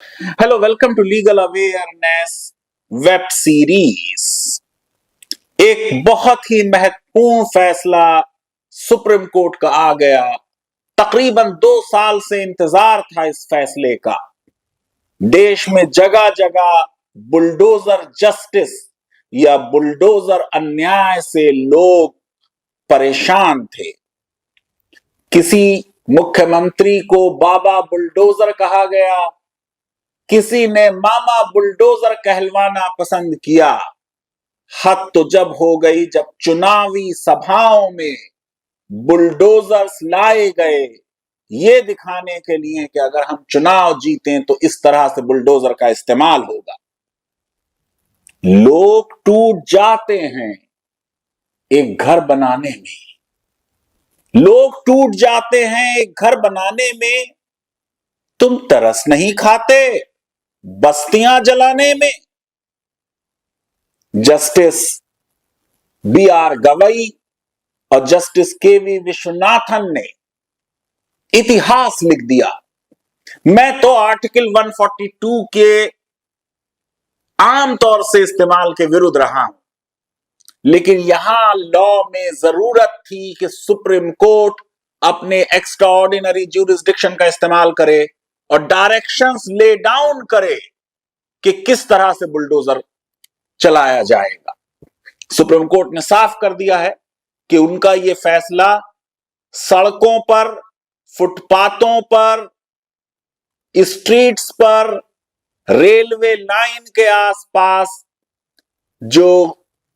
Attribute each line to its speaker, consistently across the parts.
Speaker 1: Hello, welcome to legal awareness web series. एक बहुत ही महत्वपूर्ण फैसला सुप्रीम कोर्ट का आ गया। तकरीबन 2 साल से इंतजार था इस फैसले का। देश में जगह जगह बुलडोजर जस्टिस या बुलडोजर अन्याय से लोग परेशान थे। किसी मुख्यमंत्री को बाबा बुलडोजर कहा गया, किसी ने मामा बुलडोजर कहलवाना पसंद किया। हद तो जब हो गई जब चुनावी सभाओं में बुलडोजर्स लाए गए, ये दिखाने के लिए कि अगर हम चुनाव जीतें तो इस तरह से बुलडोजर का इस्तेमाल होगा। लोग टूट जाते हैं एक घर बनाने में, लोग टूट जाते हैं एक घर बनाने में। तुम तरस नहीं खाते बस्तियां जलाने में। Justice B R. गवई और जस्टिस के.वी. विश्वनाथन ने इतिहास लिख दिया। मैं तो आर्टिकल 142 के आमतौर से इस्तेमाल के विरुद्ध रहा हूं, लेकिन यहां लॉ में जरूरत थी कि सुप्रीम कोर्ट अपने एक्स्ट्राऑर्डिनरी ज्यूरिसडिक्शन का इस्तेमाल करे और डायरेक्शंस ले डाउन करे कि किस तरह से बुलडोजर चलाया जाएगा। सुप्रीम कोर्ट ने साफ कर दिया है कि उनका यह फैसला सड़कों पर, फुटपाथों पर, स्ट्रीट्स पर, रेलवे लाइन के आसपास जो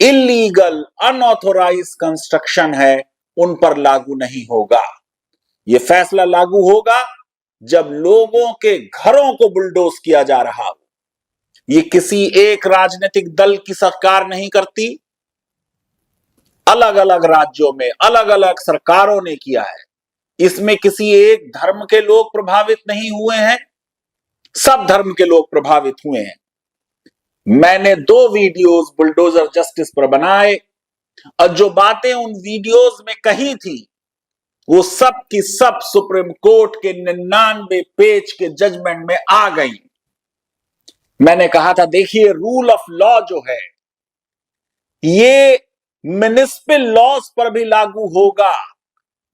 Speaker 1: इलीगल अनऑथोराइज कंस्ट्रक्शन है उन पर लागू नहीं होगा। यह फैसला लागू होगा जब लोगों के घरों को बुलडोज किया जा रहा हो। यह किसी एक राजनीतिक दल की सरकार नहीं करती, अलग अलग राज्यों में अलग अलग सरकारों ने किया है। इसमें किसी एक धर्म के लोग प्रभावित नहीं हुए हैं, सब धर्म के लोग प्रभावित हुए हैं। मैंने 2 वीडियोस बुलडोजर जस्टिस पर बनाए और जो बातें उन वीडियोस में कही थी वो सब की सब सुप्रीम कोर्ट के 99 पेज के जजमेंट में आ गई। मैंने कहा था, देखिए रूल ऑफ लॉ जो है ये म्युनिसिपल लॉज पर भी लागू होगा।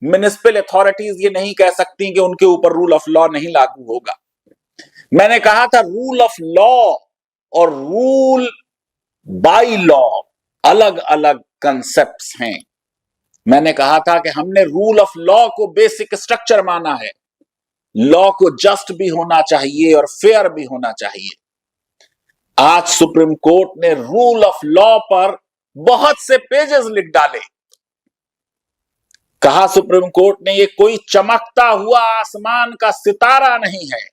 Speaker 1: म्युनिसिपल अथॉरिटीज ये नहीं कह सकती कि उनके ऊपर रूल ऑफ लॉ नहीं लागू होगा। मैंने कहा था रूल ऑफ लॉ और रूल बाय लॉ अलग अलग कंसेप्ट्स हैं। मैंने कहा था कि हमने रूल ऑफ लॉ को बेसिक स्ट्रक्चर माना है। लॉ को जस्ट भी होना चाहिए और फेयर भी होना चाहिए। आज सुप्रीम कोर्ट ने रूल ऑफ लॉ पर बहुत से पेजेस लिख डाले। कहा सुप्रीम कोर्ट ने ये कोई चमकता हुआ आसमान का सितारा नहीं है,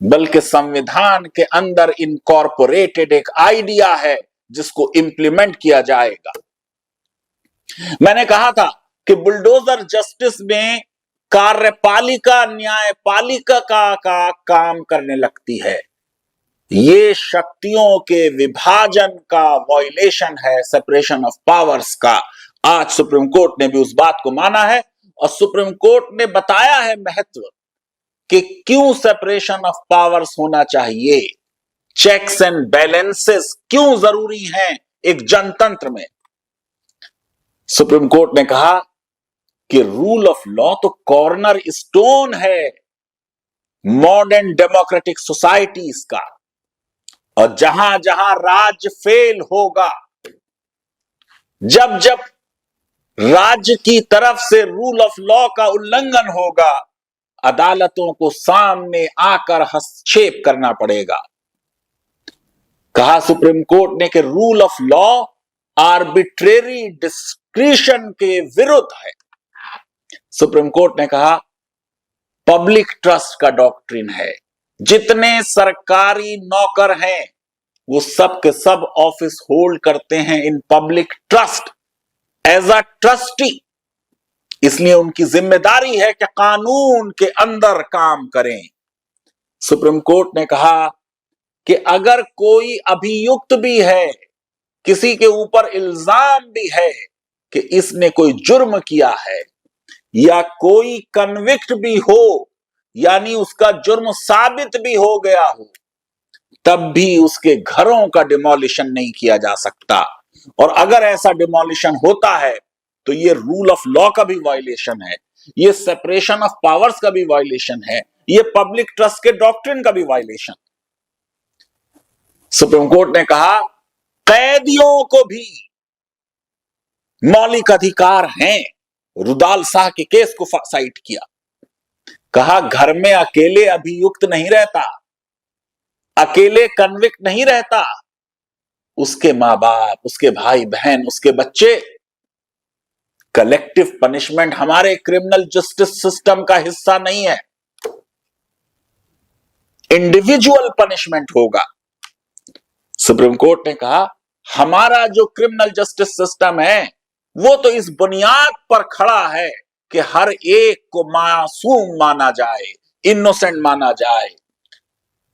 Speaker 1: बल्कि संविधान के अंदर इनकॉर्पोरेटेड एक आइडिया है जिसको इंप्लीमेंट किया जाएगा। मैंने कहा था कि बुलडोजर जस्टिस में कार्यपालिका न्यायपालिका का काम करने लगती है। ये शक्तियों के विभाजन का वॉयलेशन है, सेपरेशन ऑफ पावर्स का। आज सुप्रीम कोर्ट ने भी उस बात को माना है और सुप्रीम कोर्ट ने बताया है महत्व कि क्यों सेपरेशन ऑफ पावर्स होना चाहिए, चेक्स एंड बैलेंसेस क्यों जरूरी हैं एक जनतंत्र में। सुप्रीम कोर्ट ने कहा कि रूल ऑफ लॉ तो कॉर्नर स्टोन है मॉडर्न डेमोक्रेटिक सोसाइटीज का, और जहां जहां राज्य फेल होगा, जब जब राज्य की तरफ से रूल ऑफ लॉ का उल्लंघन होगा, अदालतों को सामने आकर हस्तक्षेप करना पड़ेगा। कहा सुप्रीम कोर्ट ने कि rule of law arbitrary discretion के विरुद्ध है। सुप्रीम कोर्ट ने कहा पब्लिक ट्रस्ट का डॉक्ट्रिन है। जितने सरकारी नौकर हैं वो सब के सब ऑफिस होल्ड करते हैं in public trust as a trustee, इसलिए उनकी जिम्मेदारी है कि कानून के अंदर काम करें। सुप्रीम कोर्ट ने कहा कि अगर कोई अभियुक्त भी है, किसी के ऊपर इल्जाम भी है कि इसने कोई जुर्म किया है, या कोई कन्विक्ट भी हो यानी उसका जुर्म साबित भी हो गया हो, तब भी उसके घरों का डिमोलिशन नहीं किया जा सकता। और अगर ऐसा डिमोलिशन होता है तो ये रूल ऑफ लॉ का भी वायलेशन है, ये सेपरेशन ऑफ पावर्स का भी वायलेशन है, ये पब्लिक ट्रस्ट के डॉक्ट्रिन का भी वायलेशन। सुप्रीम कोर्ट ने कहा कैदियों को भी मौलिक अधिकार हैं। रुदाल शाह के केस को साइट किया, कहा घर में अकेले अभियुक्त नहीं रहता, अकेले कन्विक्ट नहीं रहता, उसके मां बाप, उसके भाई बहन, उसके बच्चे। कलेक्टिव पनिशमेंट हमारे क्रिमिनल जस्टिस सिस्टम का हिस्सा नहीं है, इंडिविजुअल पनिशमेंट होगा। सुप्रीम कोर्ट ने कहा हमारा जो क्रिमिनल जस्टिस सिस्टम है वो तो इस बुनियाद पर खड़ा है कि हर एक को मासूम माना जाए, इनोसेंट माना जाए,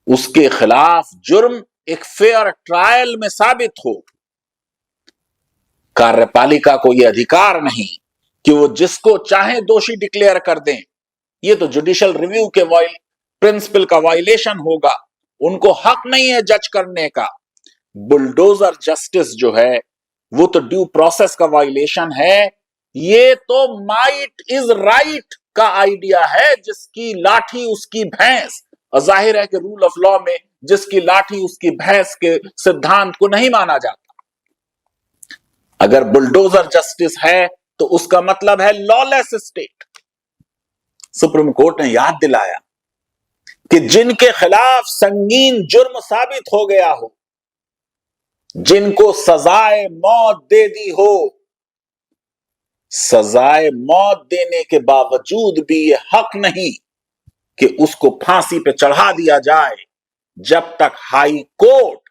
Speaker 1: उसके खिलाफ जुर्म एक फेयर ट्रायल में साबित हो। कार्यपालिका को यह अधिकार नहीं कि वो जिसको चाहे दोषी डिक्लेयर कर दें, ये तो जुडिशियल रिव्यू के प्रिंसिपल का वायलेशन होगा। उनको हक नहीं है जज करने का। बुलडोजर जस्टिस जो है वो तो ड्यू प्रोसेस का वायलेशन है। ये तो माइट इज राइट का आइडिया है, जिसकी लाठी उसकी भैंस। और जाहिर है कि रूल ऑफ लॉ में जिसकी लाठी उसकी भैंस के सिद्धांत को नहीं माना जाता। अगर बुलडोजर जस्टिस है तो उसका मतलब है लॉलेस स्टेट। सुप्रीम कोर्ट ने याद दिलाया कि जिनके खिलाफ संगीन जुर्म साबित हो गया हो, जिनको सजाए मौत दे दी हो, सजाए मौत देने के बावजूद भी ये हक नहीं कि उसको फांसी पे चढ़ा दिया जाए जब तक हाई कोर्ट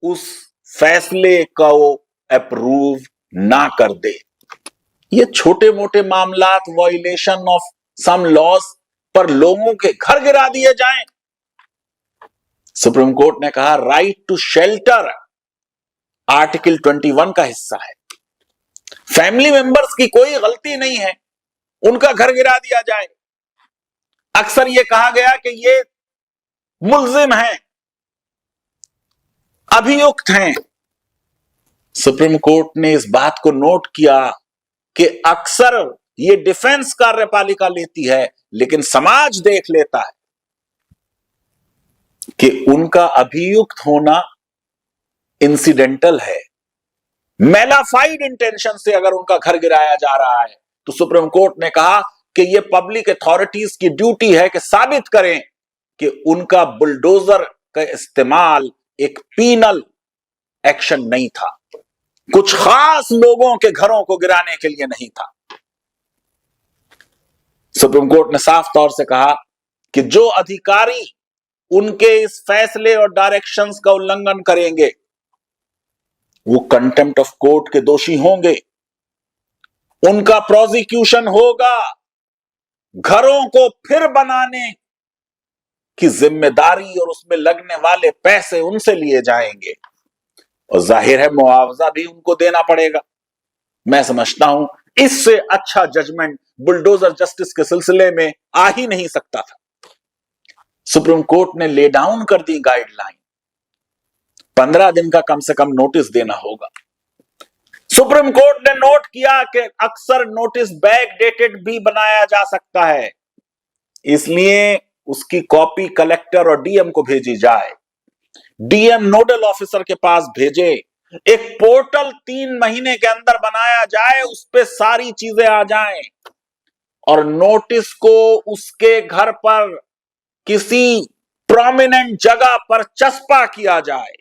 Speaker 1: उस फैसले को अप्रूव ना कर दे। ये छोटे मोटे मामलात वायलेशन ऑफ सम लॉज पर लोगों के घर गिरा दिए जाएं। सुप्रीम कोर्ट ने कहा राइट टू शेल्टर आर्टिकल 21 का हिस्सा है। फैमिली मेंबर्स की कोई गलती नहीं है, उनका घर गिरा दिया जाए। अक्सर यह कहा गया कि ये मुल्जिम हैं, अभियुक्त हैं। सुप्रीम कोर्ट ने इस बात को नोट किया कि अक्सर ये डिफेंस कार्यपालिका लेती है, लेकिन समाज देख लेता है कि उनका अभियुक्त होना इंसिडेंटल है। मेलाफाइड इंटेंशन से अगर उनका घर गिराया जा रहा है तो सुप्रीम कोर्ट ने कहा कि यह पब्लिक अथॉरिटीज की ड्यूटी है कि साबित करें कि उनका बुलडोजर का इस्तेमाल एक पीनल एक्शन नहीं था, कुछ खास लोगों के घरों को गिराने के लिए नहीं था। सुप्रीम कोर्ट ने साफ तौर से कहा कि जो अधिकारी उनके इस फैसले और डायरेक्शंस का उल्लंघन करेंगे वो कंटेम्प्ट ऑफ कोर्ट के दोषी होंगे, उनका प्रोसिक्यूशन होगा, घरों को फिर बनाने की जिम्मेदारी और उसमें लगने वाले पैसे उनसे लिए जाएंगे और जाहिर है मुआवजा भी उनको देना पड़ेगा। मैं समझता हूं इससे अच्छा जजमेंट बुलडोजर जस्टिस के सिलसिले में आ ही नहीं सकता था। सुप्रीम कोर्ट ने ले डाउन कर दी गाइडलाइन, 15 दिन का कम से कम नोटिस देना होगा। सुप्रीम कोर्ट ने नोट किया कि अक्सर नोटिस बैक डेटेड भी बनाया जा सकता है, इसलिए उसकी कॉपी कलेक्टर और डीएम को भेजी जाए, डीएम नोडल ऑफिसर के पास भेजे, एक पोर्टल 3 महीने के अंदर बनाया जाए, उस पे सारी चीजें आ जाएं और नोटिस को उसके घर पर किसी प्रोमिनेंट जगह पर चस्पा किया जाए।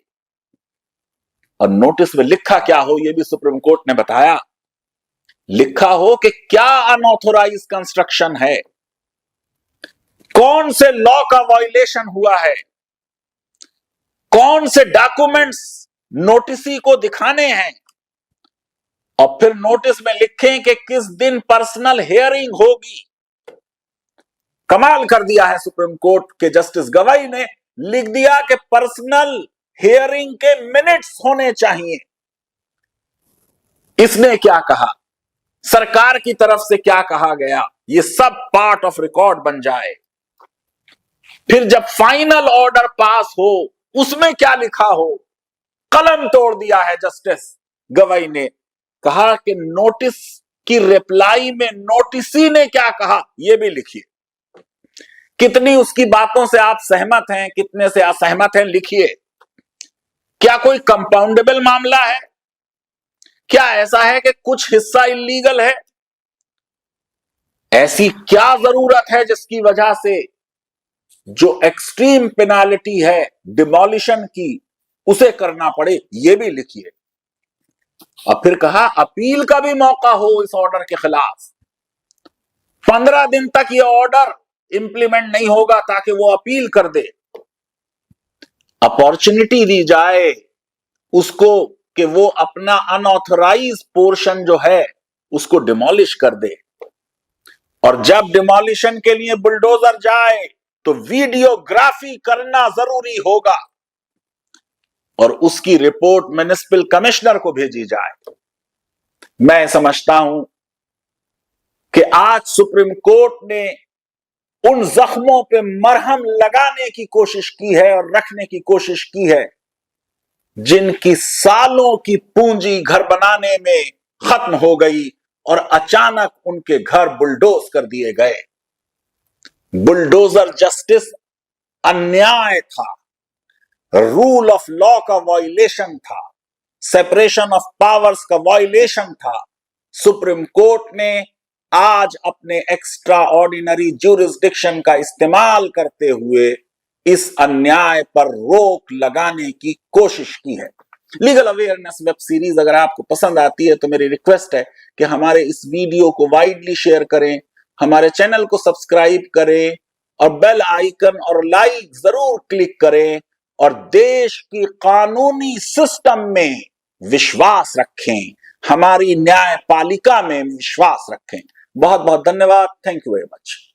Speaker 1: और नोटिस में लिखा क्या हो यह भी सुप्रीम कोर्ट ने बताया। लिखा हो कि क्या अनऑथोराइज कंस्ट्रक्शन है, कौन से लॉ का वायलेशन हुआ है, कौन से डॉक्यूमेंट्स नोटिसी को दिखाने हैं, और फिर नोटिस में लिखें कि किस दिन पर्सनल हियरिंग होगी। कमाल कर दिया है सुप्रीम कोर्ट के जस्टिस गवाई ने, लिख दिया कि पर्सनल हियरिंग के मिनट्स होने चाहिए। इसने क्या कहा, सरकार की तरफ से क्या कहा गया, ये सब पार्ट ऑफ रिकॉर्ड बन जाए। फिर जब फाइनल ऑर्डर पास हो उसमें क्या लिखा हो, कलम तोड़ दिया है जस्टिस गवई ने। कहा कि नोटिस की रिप्लाई में नोटिसी ने क्या कहा यह भी लिखिए। कितनी उसकी बातों से आप सहमत हैं, कितने से असहमत हैं, लिखिए। क्या कोई कंपाउंडेबल मामला है? क्या ऐसा है कि कुछ हिस्सा इलीगल है? ऐसी क्या जरूरत है जिसकी वजह से जो एक्सट्रीम पेनाल्टी है डिमोलिशन की उसे करना पड़े? यह भी लिखिए। और फिर कहा अपील का भी मौका हो इस ऑर्डर के खिलाफ। 15 दिन तक यह ऑर्डर इंप्लीमेंट नहीं होगा ताकि वो अपील कर दे। अपॉर्चुनिटी दी जाए उसको कि वो अपना अनऑथराइज पोर्शन जो है उसको डिमोलिश कर दे। और जब डिमोलिशन के लिए बुलडोजर जाए तो वीडियोग्राफी करना जरूरी होगा और उसकी रिपोर्ट म्युनिसिपल कमिश्नर को भेजी जाए। मैं समझता हूं कि आज सुप्रीम कोर्ट ने उन जख्मों पे मरहम लगाने की कोशिश की है और रखने की कोशिश की है जिनकी सालों की पूंजी घर बनाने में खत्म हो गई और अचानक उनके घर बुलडोज कर दिए गए। बुलडोजर जस्टिस अन्याय था, रूल ऑफ लॉ का वायलेशन था, सेपरेशन ऑफ पावर्स का वायलेशन था। सुप्रीम कोर्ट ने आज अपने एक्स्ट्रा ऑर्डिनरी ज्यूरिसडिक्शन का इस्तेमाल करते हुए इस अन्याय पर रोक लगाने की कोशिश की है। लीगल अवेयरनेस वेब सीरीज अगर आपको पसंद आती है तो मेरी रिक्वेस्ट है कि हमारे इस वीडियो को वाइडली शेयर करें, हमारे चैनल को सब्सक्राइब करें और बेल आइकन और लाइक जरूर क्लिक करें और देश की कानूनी सिस्टम में विश्वास रखें, हमारी न्यायपालिका में विश्वास रखें। बहुत बहुत धन्यवाद। Thank you very much.